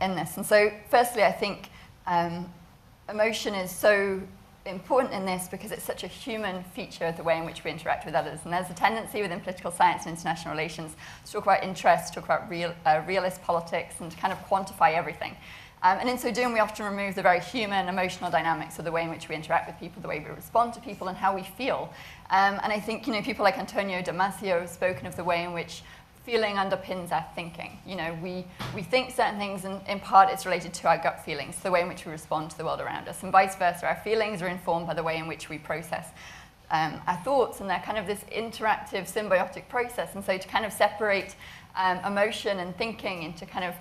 in this. And so firstly, I think emotion is so important in this because it's such a human feature of the way in which we interact with others. And there's a tendency within political science and international relations to talk about interest, to talk about realist politics, and to kind of quantify everything. And in so doing, we often remove the very human, emotional dynamics of the way in which we interact with people, the way we respond to people, and how we feel. And I think people like Antonio Damasio have spoken of the way in which feeling underpins our thinking. We think certain things, and in part it's related to our gut feelings, the way in which we respond to the world around us, and vice versa. Our feelings are informed by the way in which we process our thoughts, and they're kind of this interactive, symbiotic process. And so to kind of separate emotion and thinking into kind of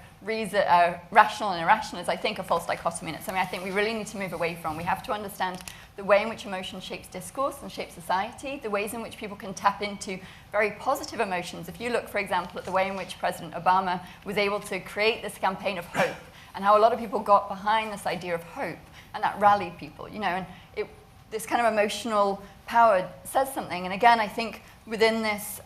rational and irrational is, I think, a false dichotomy. And it's something I think we really need to move away from. We have to understand the way in which emotion shapes discourse and shapes society, the ways in which people can tap into very positive emotions. If you look, for example, at the way in which President Obama was able to create this campaign of hope, and how a lot of people got behind this idea of hope, and that rallied people, and this kind of emotional power says something. And again, I think within this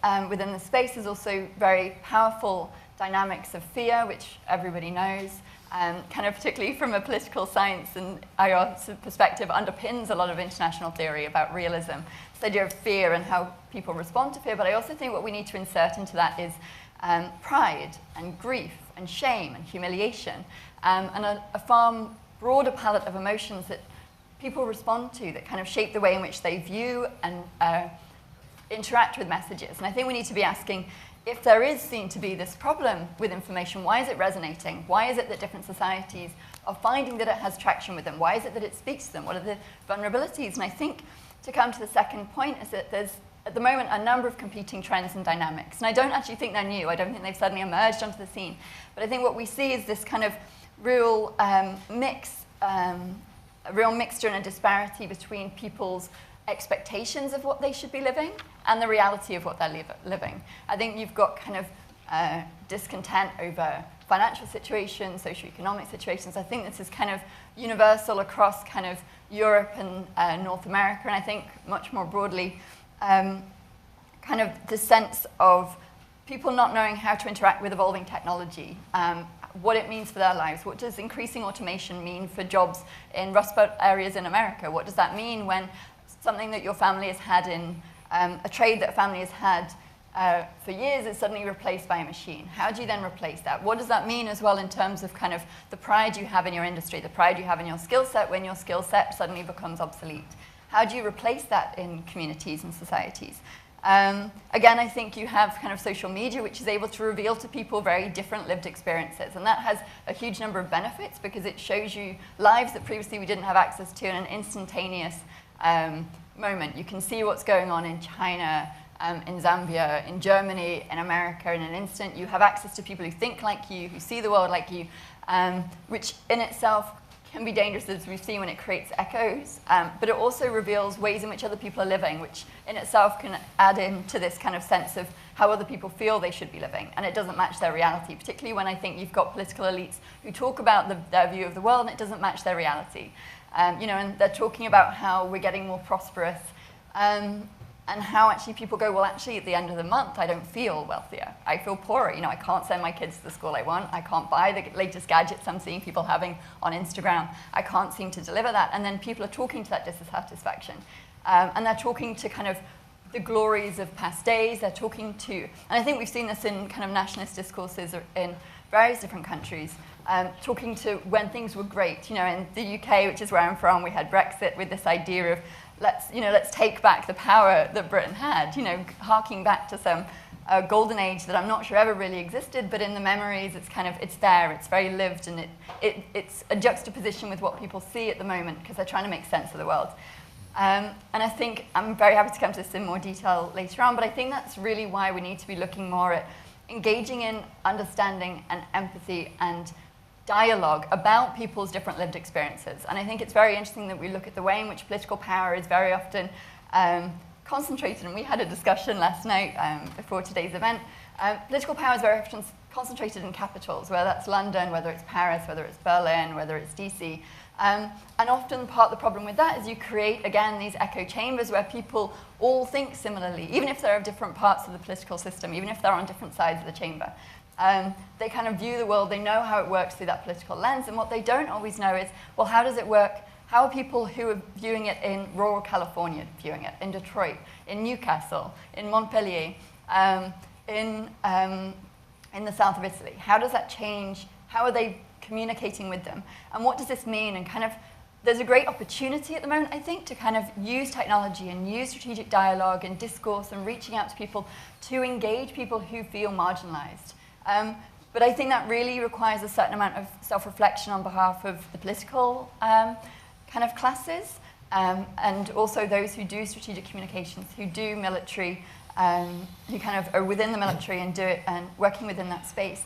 space is also very powerful dynamics of fear, which everybody knows, kind of particularly from a political science and IR perspective, underpins a lot of international theory about realism. This idea of fear and how people respond to fear. But I also think what we need to insert into that is pride and grief and shame and humiliation, and a far broader palette of emotions that people respond to, that kind of shape the way in which they view and interact with messages. And I think we need to be asking, if there is seen to be this problem with information, why is it resonating? Why is it that different societies are finding that it has traction with them? Why is it that it speaks to them? What are the vulnerabilities? And I think to come to the second point is that there's, at the moment, a number of competing trends and dynamics. And I don't actually think they're new. I don't think they've suddenly emerged onto the scene. But I think what we see is this kind of real mix, a real mixture and a disparity between people's expectations of what they should be living and the reality of what they're living. I think you've got kind of discontent over financial situations, socioeconomic situations. I think this is kind of universal across kind of Europe and North America, and I think much more broadly, kind of the sense of people not knowing how to interact with evolving technology, what it means for their lives. What does increasing automation mean for jobs in Rust Belt areas in America? What does that mean when something that your family has had in a trade that a family has had for years is suddenly replaced by a machine? How do you then replace that? What does that mean as well in terms of kind of the pride you have in your industry, the pride you have in your skill set when your skill set suddenly becomes obsolete? How do you replace that in communities and societies? Again, I think you have kind of social media, which is able to reveal to people very different lived experiences. And that has a huge number of benefits because it shows you lives that previously we didn't have access to in an instantaneous moment. You can see what's going on in China, in Zambia, in Germany, in America in an instant. You have access to people who think like you, who see the world like you, which in itself can be dangerous, as we've seen, when it creates echoes, but it also reveals ways in which other people are living, which in itself can add into this kind of sense of how other people feel they should be living, and it doesn't match their reality, particularly when I think you've got political elites who talk about their view of the world and it doesn't match their reality. And they're talking about how we're getting more prosperous, and how actually people go, well, actually, at the end of the month, I don't feel wealthier. I feel poorer. I can't send my kids to the school I want. I can't buy the latest gadgets I'm seeing people having on Instagram. I can't seem to deliver that. And then people are talking to that dissatisfaction. And they're talking to kind of the glories of past days. They're talking to, and I think we've seen this in kind of nationalist discourses in various different countries, talking to when things were great. In the UK, which is where I'm from, we had Brexit with this idea of let's take back the power that Britain had, harking back to some golden age that I'm not sure ever really existed, but in the memories it's there, it's very lived, and it's a juxtaposition with what people see at the moment because they're trying to make sense of the world. And I think, I'm very happy to come to this in more detail later on, but I think that's really why we need to be looking more at engaging in understanding and empathy and dialogue about people's different lived experiences. And I think it's very interesting that we look at the way in which political power is very often concentrated, and we had a discussion last night before today's event. Political power is very often concentrated in capitals, whether that's London, whether it's Paris, whether it's Berlin, whether it's DC. And often part of the problem with that is you create, again, these echo chambers where people all think similarly, even if they're of different parts of the political system, even if they're on different sides of the chamber. They kind of view the world, they know how it works through that political lens, and what they don't always know is, well, how does it work? How are people who are viewing it in rural California viewing it, in Detroit, in Newcastle, in Montpellier, in the south of Italy? How does that change? How are they communicating with them? And what does this mean? And kind of, there's a great opportunity at the moment, I think, to kind of use technology and use strategic dialogue and discourse and reaching out to people to engage people who feel marginalized. But I think that really requires a certain amount of self-reflection on behalf of the political kind of classes, and also those who do strategic communications, who do military, who kind of are within the military and do it and working within that space,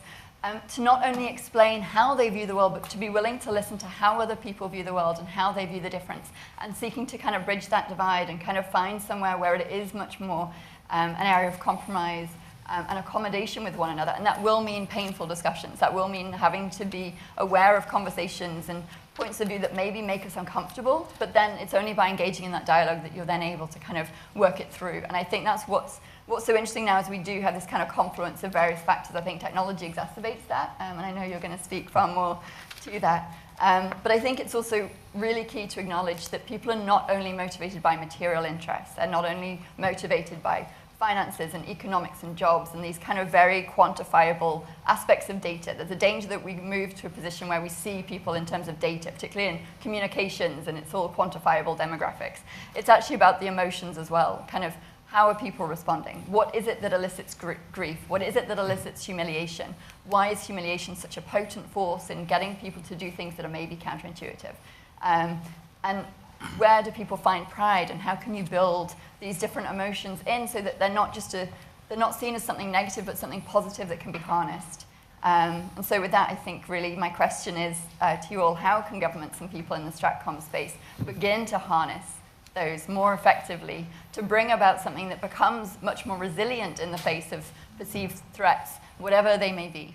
to not only explain how they view the world, but to be willing to listen to how other people view the world and how they view the difference, and seeking to kind of bridge that divide and kind of find somewhere where it is much more an area of compromise and accommodation with one another. And that will mean painful discussions. That will mean having to be aware of conversations and points of view that maybe make us uncomfortable, but then it's only by engaging in that dialogue that you're then able to kind of work it through. And I think that's what's so interesting now, is we do have this kind of confluence of various factors. I think technology exacerbates that, and I know you're going to speak far more to that. But I think it's also really key to acknowledge that people are not only motivated by material interests, they're not only motivated by finances and economics and jobs and these kind of very quantifiable aspects of data. There's a danger that we move to a position where we see people in terms of data, particularly in communications, and it's all quantifiable demographics. It's actually about the emotions as well, kind of how are people responding? What is it that elicits grief? What is it that elicits humiliation? Why is humiliation such a potent force in getting people to do things that are maybe counterintuitive? And where do people find pride, and how can you build these different emotions in so that they're not seen as something negative, but something positive that can be harnessed? And so with that, I think really my question is to you all, how can governments and people in the Stratcom space begin to harness those more effectively to bring about something that becomes much more resilient in the face of perceived threats, whatever they may be?